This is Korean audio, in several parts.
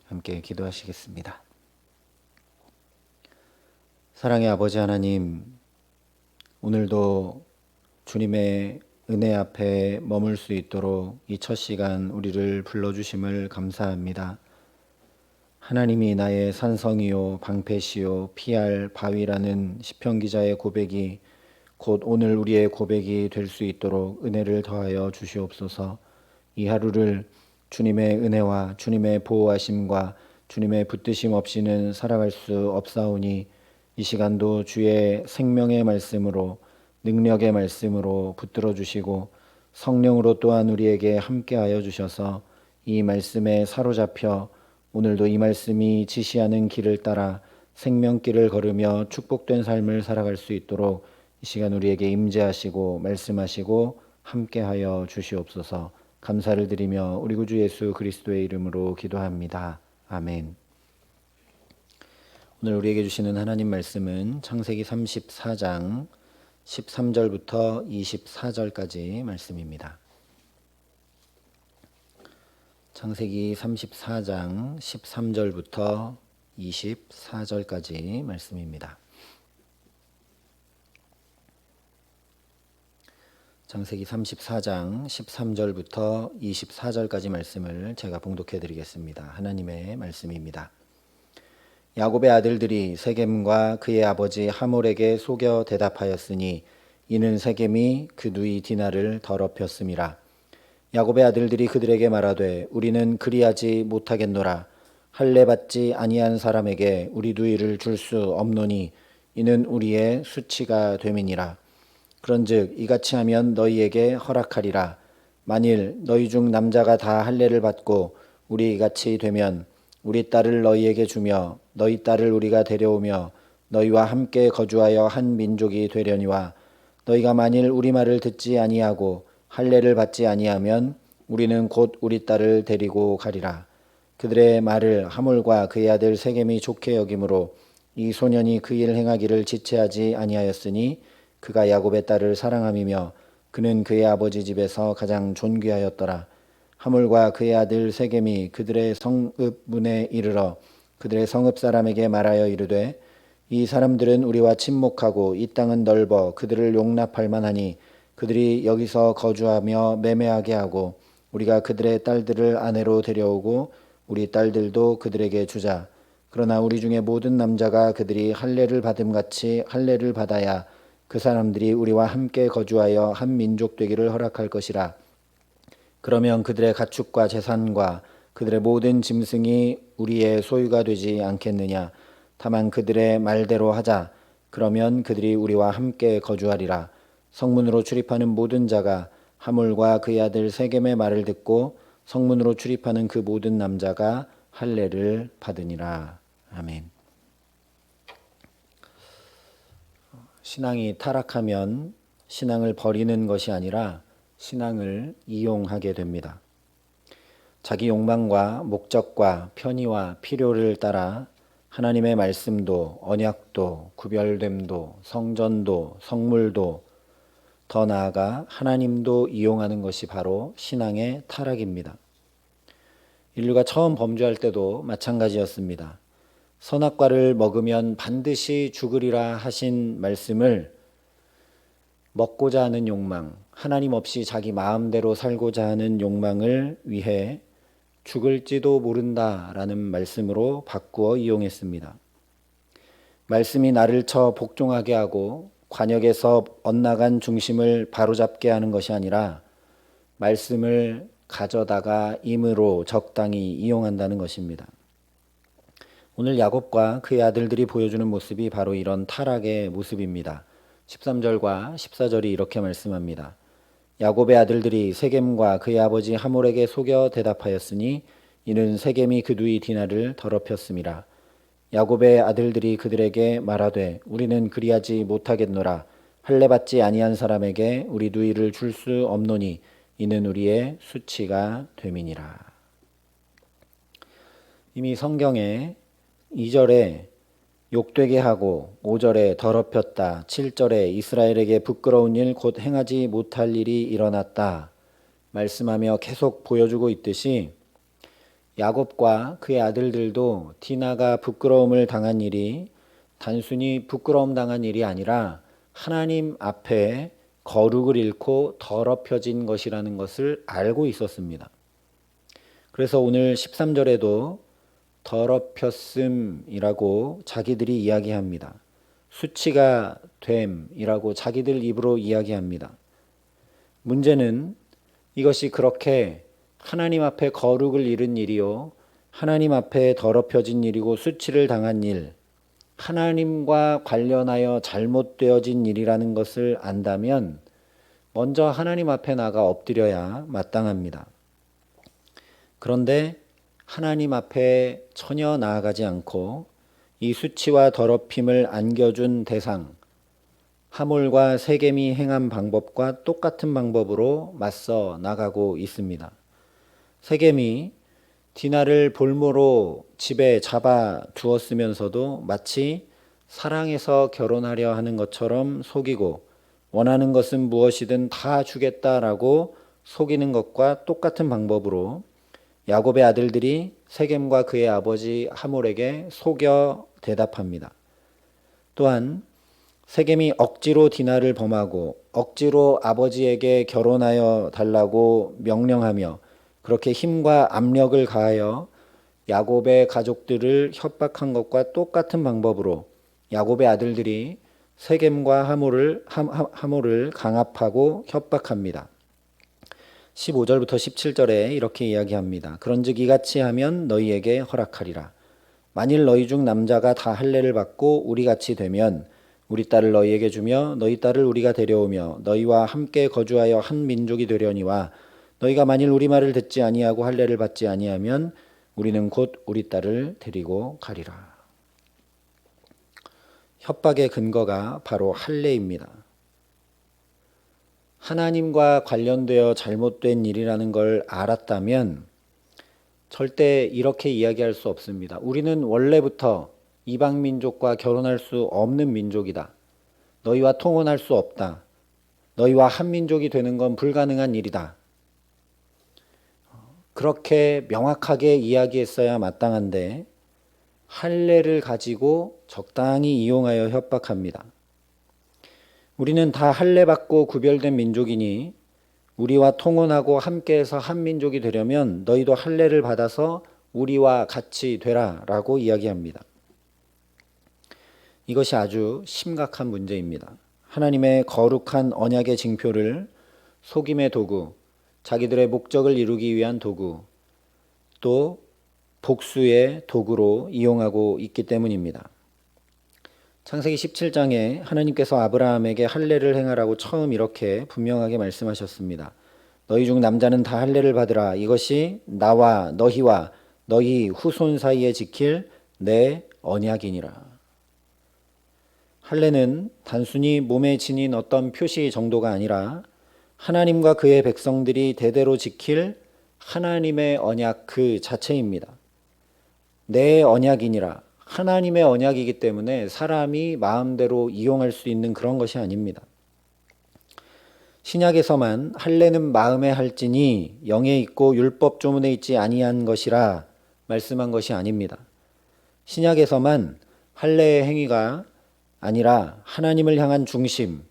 함께 기도하시겠습니다. 사랑의 아버지 하나님, 오늘도 주님의 은혜 앞에 머물 수 있도록 이 첫 시간 우리를 불러주심을 감사합니다. 하나님이 나의 산성이요 방패시요 피할 바위라는 시편 기자의 고백이 곧 오늘 우리의 고백이 될 수 있도록 은혜를 더하여 주시옵소서. 이 하루를 주님의 은혜와 주님의 보호하심과 주님의 붙드심 없이는 살아갈 수 없사오니 이 시간도 주의 생명의 말씀으로 능력의 말씀으로 붙들어 주시고 성령으로 또한 우리에게 함께하여 주셔서 이 말씀에 사로잡혀 오늘도 이 말씀이 지시하는 길을 따라 생명길을 걸으며 축복된 삶을 살아갈 수 있도록 이 시간 우리에게 임재하시고 말씀하시고 함께하여 주시옵소서. 감사를 드리며 우리 구주 예수 그리스도의 이름으로 기도합니다. 아멘. 오늘 우리에게 주시는 하나님 말씀은 창세기 34장 13절부터 24절까지 말씀입니다. 창세기 34장 13절부터 24절까지 말씀입니다. 창세기 34장 13절부터 24절까지 말씀을 제가 봉독해 드리겠습니다. 하나님의 말씀입니다. 야곱의 아들들이 세겜과 그의 아버지 하몰에게 속여 대답하였으니 이는 세겜이 그 누이 디나를 더럽혔음이라. 야곱의 아들들이 그들에게 말하되 우리는 그리하지 못하겠노라. 할례 받지 아니한 사람에게 우리 누이를 줄 수 없노니 이는 우리의 수치가 됨이니라. 그런즉 이같이 하면 너희에게 허락하리라. 만일 너희 중 남자가 다 할례를 받고 우리 이같이 되면 우리 딸을 너희에게 주며 너희 딸을 우리가 데려오며 너희와 함께 거주하여 한 민족이 되려니와 너희가 만일 우리 말을 듣지 아니하고 할례를 받지 아니하면 우리는 곧 우리 딸을 데리고 가리라. 그들의 말을 하몰과 그의 아들 세겜이 좋게 여김으로 이 소년이 그 일 행하기를 지체하지 아니하였으니 그가 야곱의 딸을 사랑함이며 그는 그의 아버지 집에서 가장 존귀하였더라. 하몰과 그의 아들 세겜이 그들의 성읍 문에 이르러 그들의 성읍 사람에게 말하여 이르되 이 사람들은 우리와 친목하고 이 땅은 넓어 그들을 용납할 만하니 그들이 여기서 거주하며 매매하게 하고 우리가 그들의 딸들을 아내로 데려오고 우리 딸들도 그들에게 주자. 그러나 우리 중에 모든 남자가 그들이 할례를 받음같이 할례를 받아야 그 사람들이 우리와 함께 거주하여 한 민족 되기를 허락할 것이라. 그러면 그들의 가축과 재산과 그들의 모든 짐승이 우리의 소유가 되지 않겠느냐. 다만 그들의 말대로 하자. 그러면 그들이 우리와 함께 거주하리라. 성문으로 출입하는 모든 자가 하몰과 그의 아들 세겜의 말을 듣고 성문으로 출입하는 그 모든 남자가 할례를 받으니라. 아멘. 신앙이 타락하면 신앙을 버리는 것이 아니라 신앙을 이용하게 됩니다. 자기 욕망과 목적과 편의와 필요를 따라 하나님의 말씀도 언약도 구별됨도 성전도 성물도 더 나아가 하나님도 이용하는 것이 바로 신앙의 타락입니다. 인류가 처음 범죄할 때도 마찬가지였습니다. 선악과를 먹으면 반드시 죽으리라 하신 말씀을 먹고자 하는 욕망, 하나님 없이 자기 마음대로 살고자 하는 욕망을 위해 죽을지도 모른다라는 말씀으로 바꾸어 이용했습니다. 말씀이 나를 쳐 복종하게 하고 관역에서 엇나간 중심을 바로잡게 하는 것이 아니라 말씀을 가져다가 임으로 적당히 이용한다는 것입니다. 오늘 야곱과 그의 아들들이 보여주는 모습이 바로 이런 타락의 모습입니다. 13절과 14절이 이렇게 말씀합니다. 야곱의 아들들이 세겜과 그의 아버지 하몰에게 속여 대답하였으니 이는 세겜이 그 누이 디나를 더럽혔음이라. 야곱의 아들들이 그들에게 말하되 우리는 그리하지 못하겠노라. 할례 받지 아니한 사람에게 우리 누이를 줄 수 없노니 이는 우리의 수치가 됨이니라. 이미 성경에 2절에 욕되게 하고 5절에 더럽혔다, 7절에 이스라엘에게 부끄러운 일 곧 행하지 못할 일이 일어났다 말씀하며 계속 보여주고 있듯이 야곱과 그의 아들들도 디나가 부끄러움을 당한 일이 단순히 부끄러움 당한 일이 아니라 하나님 앞에 거룩을 잃고 더럽혀진 것이라는 것을 알고 있었습니다. 그래서 오늘 13절에도 더럽혔음이라고 자기들이 이야기합니다. 수치가 됨이라고 자기들 입으로 이야기합니다. 문제는 이것이 그렇게 하나님 앞에 거룩을 잃은 일이요, 하나님 앞에 더럽혀진 일이고 수치를 당한 일, 하나님과 관련하여 잘못되어진 일이라는 것을 안다면 먼저 하나님 앞에 나가 엎드려야 마땅합니다. 그런데 하나님 앞에 전혀 나아가지 않고 이 수치와 더럽힘을 안겨준 대상, 하몰과 세겜이 행한 방법과 똑같은 방법으로 맞서 나가고 있습니다. 세겜이 디나를 볼모로 집에 잡아 두었으면서도 마치 사랑해서 결혼하려 하는 것처럼 속이고 원하는 것은 무엇이든 다 주겠다라고 속이는 것과 똑같은 방법으로 야곱의 아들들이 세겜과 그의 아버지 하몰에게 속여 대답합니다. 또한 세겜이 억지로 디나를 범하고 억지로 아버지에게 결혼하여 달라고 명령하며 그렇게 힘과 압력을 가하여 야곱의 가족들을 협박한 것과 똑같은 방법으로 야곱의 아들들이 세겜과 하몰을 강압하고 협박합니다. 15절부터 17절에 이렇게 이야기합니다. 그런즉 이같이 하면 너희에게 허락하리라. 만일 너희 중 남자가 다 할례를 받고 우리같이 되면 우리 딸을 너희에게 주며 너희 딸을 우리가 데려오며 너희와 함께 거주하여 한 민족이 되려니와 너희가 만일 우리 말을 듣지 아니하고 할례를 받지 아니하면 우리는 곧 우리 딸을 데리고 가리라. 협박의 근거가 바로 할례입니다. 하나님과 관련되어 잘못된 일이라는 걸 알았다면 절대 이렇게 이야기할 수 없습니다. 우리는 원래부터 이방 민족과 결혼할 수 없는 민족이다. 너희와 통혼할 수 없다. 너희와 한 민족이 되는 건 불가능한 일이다. 그렇게 명확하게 이야기했어야 마땅한데 할례를 가지고 적당히 이용하여 협박합니다. 우리는 다 할례 받고 구별된 민족이니 우리와 통혼하고 함께해서 한 민족이 되려면 너희도 할례를 받아서 우리와 같이 되라 라고 이야기합니다. 이것이 아주 심각한 문제입니다. 하나님의 거룩한 언약의 징표를 속임의 도구, 자기들의 목적을 이루기 위한 도구, 또 복수의 도구로 이용하고 있기 때문입니다. 창세기 17장에 하나님께서 아브라함에게 할례를 행하라고 처음 이렇게 분명하게 말씀하셨습니다. 너희 중 남자는 다 할례를 받으라. 이것이 나와 너희와 너희 후손 사이에 지킬 내 언약이니라. 할례는 단순히 몸에 지닌 어떤 표시 정도가 아니라 하나님과 그의 백성들이 대대로 지킬 하나님의 언약 그 자체입니다. 내 언약이니라. 하나님의 언약이기 때문에 사람이 마음대로 이용할 수 있는 그런 것이 아닙니다. 신약에서만 할례는 마음에 할지니 영에 있고 율법 조문에 있지 아니한 것이라 말씀한 것이 아닙니다. 신약에서만 할례의 행위가 아니라 하나님을 향한 중심,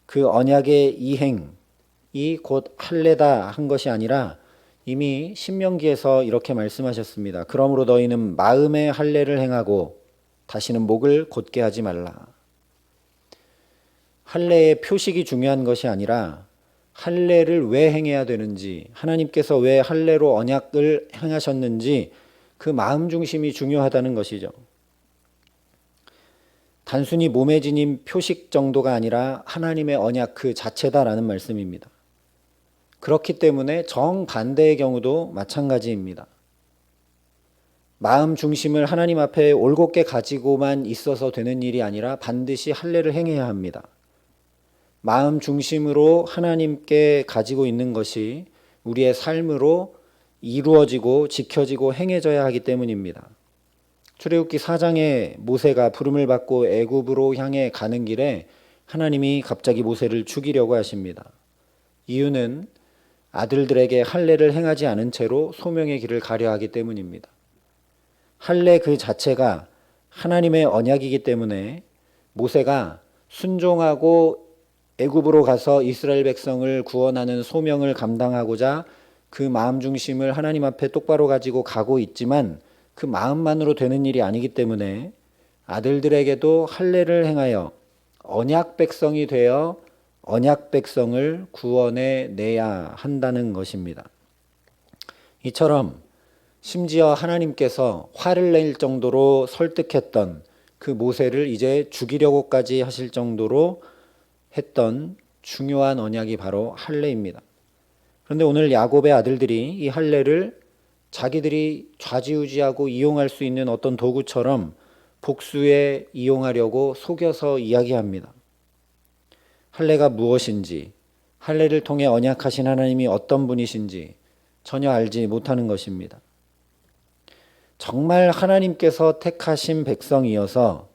그 언약의 이행이 곧 할례다 한 것이 아니라 이미 신명기에서 이렇게 말씀하셨습니다. 그러므로 너희는 마음의 할례를 행하고 다시는 목을 곧게 하지 말라. 할례의 표식이 중요한 것이 아니라 할례를 왜 행해야 되는지, 하나님께서 왜 할례로 언약을 행하셨는지 그 마음 중심이 중요하다는 것이죠. 단순히 몸에 지닌 표식 정도가 아니라 하나님의 언약 그 자체다라는 말씀입니다. 그렇기 때문에 정반대의 경우도 마찬가지입니다. 마음 중심을 하나님 앞에 올곧게 가지고만 있어서 되는 일이 아니라 반드시 할례를 행해야 합니다. 마음 중심으로 하나님께 가지고 있는 것이 우리의 삶으로 이루어지고 지켜지고 행해져야 하기 때문입니다. 출애굽기 4장에 모세가 부름을 받고 애굽으로 향해 가는 길에 하나님이 갑자기 모세를 죽이려고 하십니다. 이유는 아들들에게 할례를 행하지 않은 채로 소명의 길을 가려 하기 때문입니다. 할례 그 자체가 하나님의 언약이기 때문에 모세가 순종하고 애굽으로 가서 이스라엘 백성을 구원하는 소명을 감당하고자 그 마음 중심을 하나님 앞에 똑바로 가지고 가고 있지만 그 마음만으로 되는 일이 아니기 때문에 아들들에게도 할례를 행하여 언약 백성이 되어 언약 백성을 구원해 내야 한다는 것입니다. 이처럼 심지어 하나님께서 화를 낼 정도로 설득했던 그 모세를 이제 죽이려고까지 하실 정도로 했던 중요한 언약이 바로 할례입니다. 그런데 오늘 야곱의 아들들이 이 할례를 자기들이 좌지우지하고 이용할 수 있는 어떤 도구처럼 복수에 이용하려고 속여서 이야기합니다. 할례가 무엇인지, 할례를 통해 언약하신 하나님이 어떤 분이신지 전혀 알지 못하는 것입니다. 정말 하나님께서 택하신 백성이어서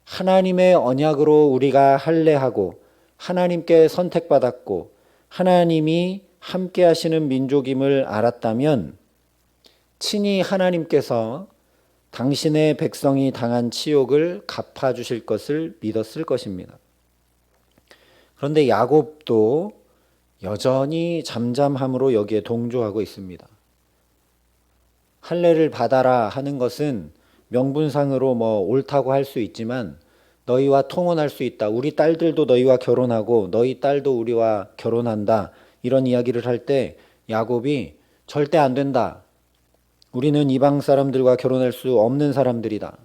하나님의 언약으로 우리가 할례하고 하나님께 선택받았고 하나님이 함께 하시는 민족임을 알았다면 친히 하나님께서 당신의 백성이 당한 치욕을 갚아주실 것을 믿었을 것입니다. 그런데 야곱도 여전히 잠잠함으로 여기에 동조하고 있습니다. 할례를 받아라 하는 것은 명분상으로 옳다고 할 수 있지만 너희와 통혼할 수 있다. 우리 딸들도 너희와 결혼하고 너희 딸도 우리와 결혼한다. 이런 이야기를 할 때 야곱이 절대 안 된다. 우리는 이방 사람들과 결혼할 수 없는 사람들이다.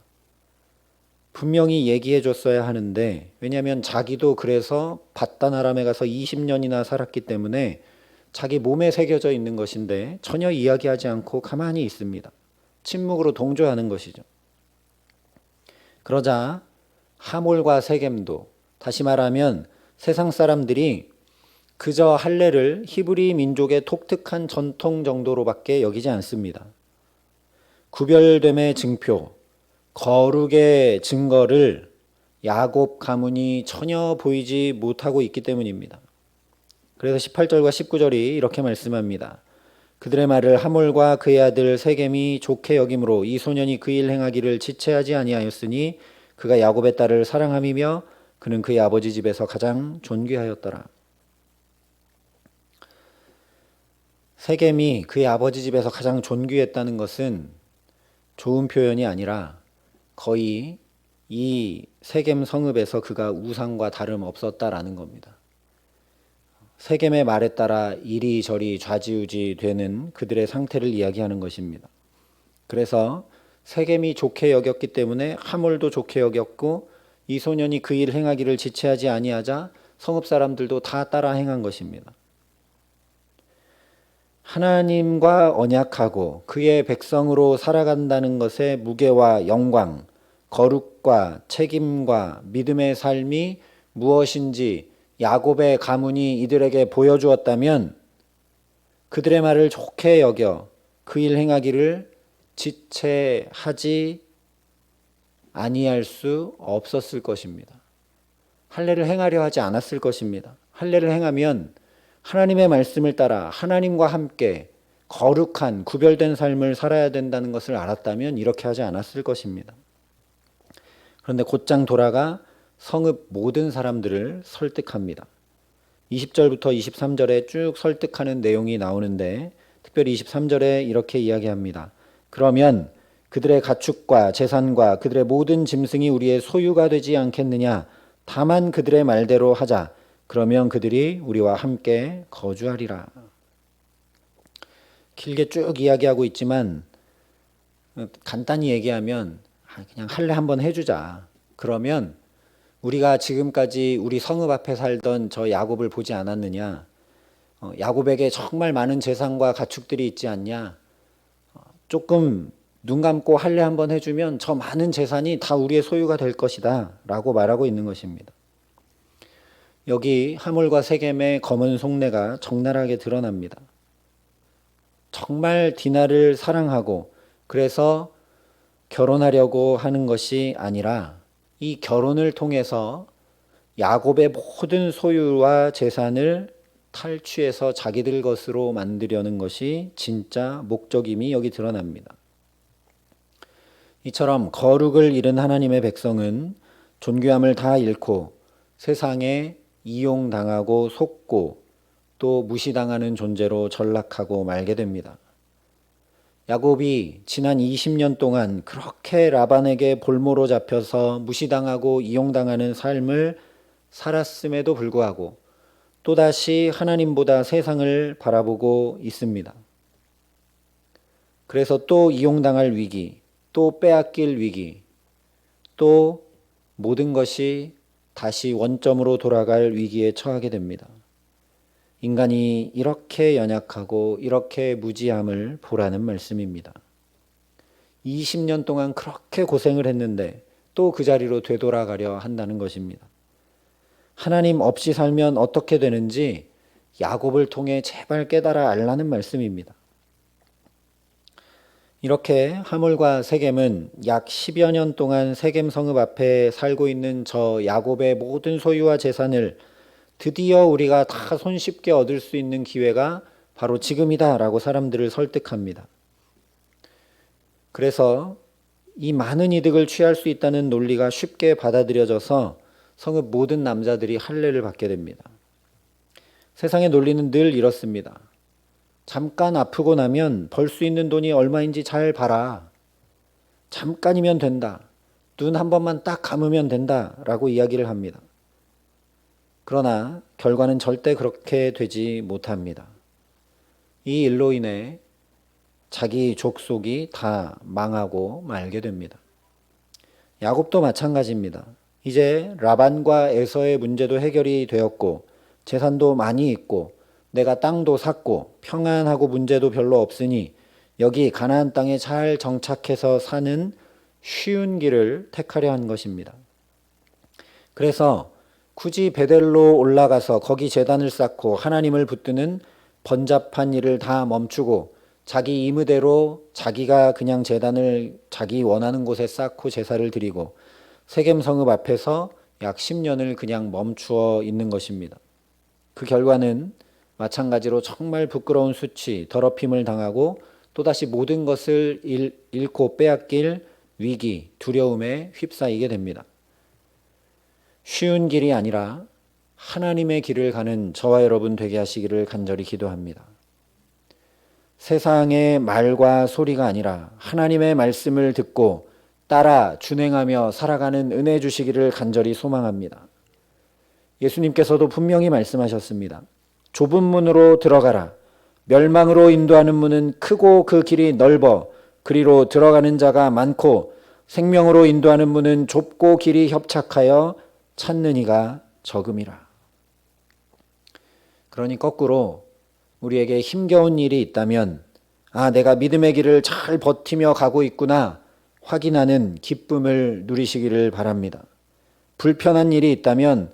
분명히 얘기해 줬어야 하는데 왜냐하면 자기도 그래서 밧단 아람에 가서 20년이나 살았기 때문에 자기 몸에 새겨져 있는 것인데 전혀 이야기하지 않고 가만히 있습니다. 침묵으로 동조하는 것이죠. 그러자 하몰과 세겜도, 다시 말하면 세상 사람들이 그저 할례를 히브리 민족의 독특한 전통 정도로밖에 여기지 않습니다. 구별됨의 증표, 거룩의 증거를 야곱 가문이 전혀 보이지 못하고 있기 때문입니다. 그래서 18절과 19절이 이렇게 말씀합니다. 그들의 말을 하몰과 그의 아들 세겜이 좋게 여김으로 이 소년이 그 일 행하기를 지체하지 아니하였으니 그가 야곱의 딸을 사랑함이며 그는 그의 아버지 집에서 가장 존귀하였더라. 세겜이 그의 아버지 집에서 가장 존귀했다는 것은 좋은 표현이 아니라 거의 이 세겜 성읍에서 그가 우상과 다름없었다라는 겁니다. 세겜의 말에 따라 이리저리 좌지우지 되는 그들의 상태를 이야기하는 것입니다. 그래서 세겜이 좋게 여겼기 때문에 하몰도 좋게 여겼고 이 소년이 그 일 행하기를 지체하지 아니하자 성읍 사람들도 다 따라 행한 것입니다. 하나님과 언약하고 그의 백성으로 살아간다는 것의 무게와 영광, 거룩과 책임과 믿음의 삶이 무엇인지 야곱의 가문이 이들에게 보여주었다면 그들의 말을 좋게 여겨 그 일 행하기를 지체하지 아니할 수 없었을 것입니다. 할례를 행하려 하지 않았을 것입니다. 할례를 행하면 하나님의 말씀을 따라 하나님과 함께 거룩한 구별된 삶을 살아야 된다는 것을 알았다면 이렇게 하지 않았을 것입니다. 그런데 곧장 돌아가 성읍 모든 사람들을 설득합니다. 20절부터 23절에 쭉 설득하는 내용이 나오는데 특별히 23절에 이렇게 이야기합니다. 그러면 그들의 가축과 재산과 그들의 모든 짐승이 우리의 소유가 되지 않겠느냐? 다만 그들의 말대로 하자. 그러면 그들이 우리와 함께 거주하리라. 길게 쭉 이야기하고 있지만 간단히 얘기하면 그냥 할례 한번 해주자. 그러면 우리가 지금까지 우리 성읍 앞에 살던 저 야곱을 보지 않았느냐? 야곱에게 정말 많은 재산과 가축들이 있지 않냐? 조금 눈 감고 할례 한번 해주면 저 많은 재산이 다 우리의 소유가 될 것이다 라고 말하고 있는 것입니다. 여기 하몰과 세겜의 검은 속내가 적나라하게 드러납니다. 정말 디나를 사랑하고 그래서 결혼하려고 하는 것이 아니라 이 결혼을 통해서 야곱의 모든 소유와 재산을 탈취해서 자기들 것으로 만들려는 것이 진짜 목적임이 여기 드러납니다. 이처럼 거룩을 잃은 하나님의 백성은 존귀함을 다 잃고 세상에 이용당하고 속고 또 무시당하는 존재로 전락하고 말게 됩니다. 야곱이 지난 20년 동안 그렇게 라반에게 볼모로 잡혀서 무시당하고 이용당하는 삶을 살았음에도 불구하고 또다시 하나님보다 세상을 바라보고 있습니다. 그래서 또 이용당할 위기, 또 빼앗길 위기, 또 모든 것이 다시 원점으로 돌아갈 위기에 처하게 됩니다. 인간이 이렇게 연약하고 이렇게 무지함을 보라는 말씀입니다. 20년 동안 그렇게 고생을 했는데 또 그 자리로 되돌아가려 한다는 것입니다. 하나님 없이 살면 어떻게 되는지 야곱을 통해 제발 깨달아 알라는 말씀입니다. 이렇게 하몰과 세겜은 약 10여 년 동안 세겜 성읍 앞에 살고 있는 저 야곱의 모든 소유와 재산을 드디어 우리가 다 손쉽게 얻을 수 있는 기회가 바로 지금이다 라고 사람들을 설득합니다. 그래서 이 많은 이득을 취할 수 있다는 논리가 쉽게 받아들여져서 성읍 모든 남자들이 할례를 받게 됩니다. 세상의 논리는 늘 이렇습니다. 잠깐 아프고 나면 벌 수 있는 돈이 얼마인지 잘 봐라. 잠깐이면 된다. 눈 한 번만 딱 감으면 된다 라고 이야기를 합니다. 그러나 결과는 절대 그렇게 되지 못합니다. 이 일로 인해 자기 족속이 다 망하고 말게 됩니다. 야곱도 마찬가지입니다. 이제 라반과 에서의 문제도 해결이 되었고 재산도 많이 있고 내가 땅도 샀고 평안하고 문제도 별로 없으니 여기 가나안 땅에 잘 정착해서 사는 쉬운 길을 택하려 한 것입니다. 그래서 굳이 베델로 올라가서 거기 제단을 쌓고 하나님을 붙드는 번잡한 일을 다 멈추고 자기 임의대로 자기가 그냥 제단을 자기 원하는 곳에 쌓고 제사를 드리고 세겜 성읍 앞에서 약 10년을 그냥 멈추어 있는 것입니다. 그 결과는 마찬가지로 정말 부끄러운 수치, 더럽힘을 당하고 또다시 모든 것을 잃고 빼앗길 위기, 두려움에 휩싸이게 됩니다. 쉬운 길이 아니라 하나님의 길을 가는 저와 여러분 되게 하시기를 간절히 기도합니다. 세상의 말과 소리가 아니라 하나님의 말씀을 듣고 따라 준행하며 살아가는 은혜 주시기를 간절히 소망합니다. 예수님께서도 분명히 말씀하셨습니다. 좁은 문으로 들어가라. 멸망으로 인도하는 문은 크고 그 길이 넓어 그리로 들어가는 자가 많고 생명으로 인도하는 문은 좁고 길이 협착하여 찾는 이가 적음이라. 그러니 거꾸로 우리에게 힘겨운 일이 있다면 내가 믿음의 길을 잘 버티며 가고 있구나 확인하는 기쁨을 누리시기를 바랍니다. 불편한 일이 있다면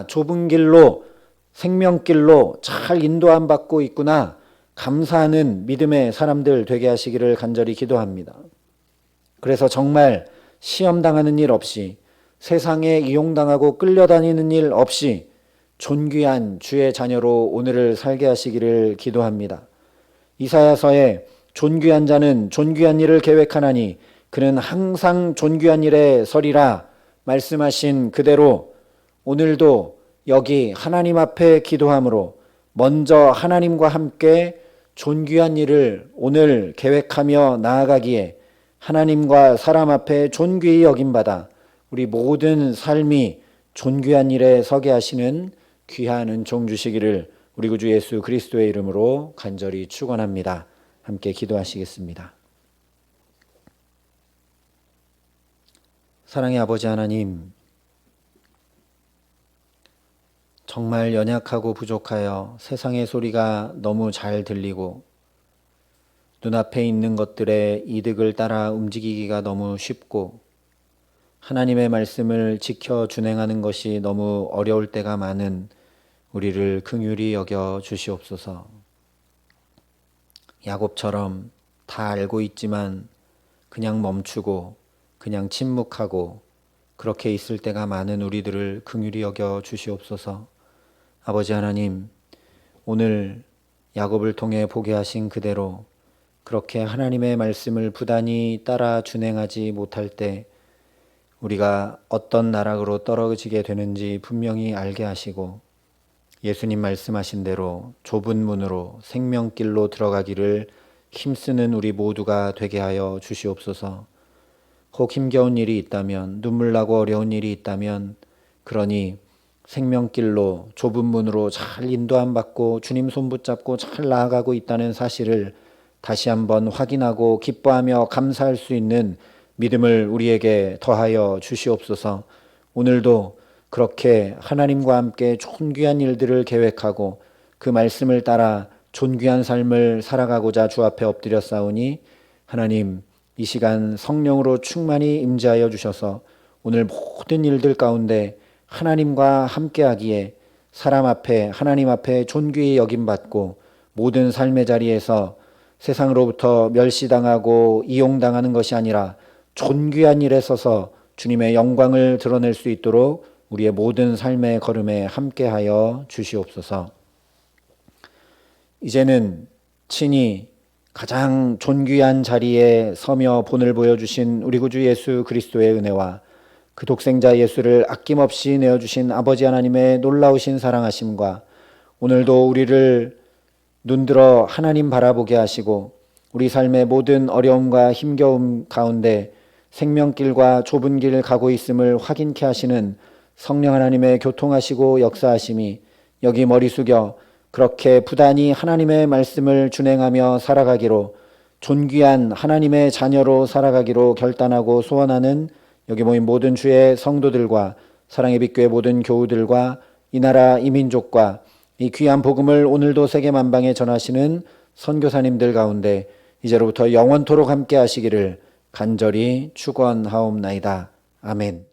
좁은 길로 생명길로 잘 인도함 받고 있구나 감사하는 믿음의 사람들 되게 하시기를 간절히 기도합니다. 그래서 정말 시험당하는 일 없이 세상에 이용당하고 끌려다니는 일 없이 존귀한 주의 자녀로 오늘을 살게 하시기를 기도합니다. 이사야서에 존귀한 자는 존귀한 일을 계획하나니 그는 항상 존귀한 일에 서리라 말씀하신 그대로 오늘도 여기 하나님 앞에 기도함으로 먼저 하나님과 함께 존귀한 일을 오늘 계획하며 나아가기에 하나님과 사람 앞에 존귀히 여김받아 우리 모든 삶이 존귀한 일에 서게 하시는 귀한 은총 주시기를 우리 구주 예수 그리스도의 이름으로 간절히 축원합니다. 함께 기도하시겠습니다. 사랑의 아버지 하나님, 정말 연약하고 부족하여 세상의 소리가 너무 잘 들리고 눈앞에 있는 것들의 이득을 따라 움직이기가 너무 쉽고 하나님의 말씀을 지켜 준행하는 것이 너무 어려울 때가 많은 우리를 긍휼히 여겨 주시옵소서. 야곱처럼 다 알고 있지만 그냥 멈추고 그냥 침묵하고 그렇게 있을 때가 많은 우리들을 긍휼히 여겨 주시옵소서. 아버지 하나님, 오늘 야곱을 통해 보게 하신 그대로 그렇게 하나님의 말씀을 부단히 따라 준행하지 못할 때 우리가 어떤 나락으로 떨어지게 되는지 분명히 알게 하시고 예수님 말씀하신 대로 좁은 문으로 생명길로 들어가기를 힘쓰는 우리 모두가 되게 하여 주시옵소서. 혹 힘겨운 일이 있다면, 눈물 나고 어려운 일이 있다면, 그러니 생명길로 좁은 문으로 잘 인도함 받고 주님 손 붙잡고 잘 나아가고 있다는 사실을 다시 한번 확인하고 기뻐하며 감사할 수 있는 믿음을 우리에게 더하여 주시옵소서. 오늘도 그렇게 하나님과 함께 존귀한 일들을 계획하고 그 말씀을 따라 존귀한 삶을 살아가고자 주 앞에 엎드려 싸우니 하나님 이 시간 성령으로 충만히 임재하여 주셔서 오늘 모든 일들 가운데 하나님과 함께하기에 사람 앞에 하나님 앞에 존귀히 여김받고 모든 삶의 자리에서 세상으로부터 멸시당하고 이용당하는 것이 아니라 존귀한 일에 서서 주님의 영광을 드러낼 수 있도록 우리의 모든 삶의 걸음에 함께하여 주시옵소서. 이제는 친히 가장 존귀한 자리에 서며 본을 보여주신 우리 구주 예수 그리스도의 은혜와 그 독생자 예수를 아낌없이 내어주신 아버지 하나님의 놀라우신 사랑하심과 오늘도 우리를 눈들어 하나님 바라보게 하시고 우리 삶의 모든 어려움과 힘겨움 가운데 생명길과 좁은 길을 가고 있음을 확인케 하시는 성령 하나님의 교통하시고 역사하심이 여기 머리 숙여 그렇게 부단히 하나님의 말씀을 준행하며 살아가기로 존귀한 하나님의 자녀로 살아가기로 결단하고 소원하는 여기 모인 모든 주의 성도들과 사랑의 빛교회 모든 교우들과 이 나라 이 민족과 이 귀한 복음을 오늘도 세계 만방에 전하시는 선교사님들 가운데 이제로부터 영원토록 함께 하시기를 간절히 축원하옵나이다. 아멘.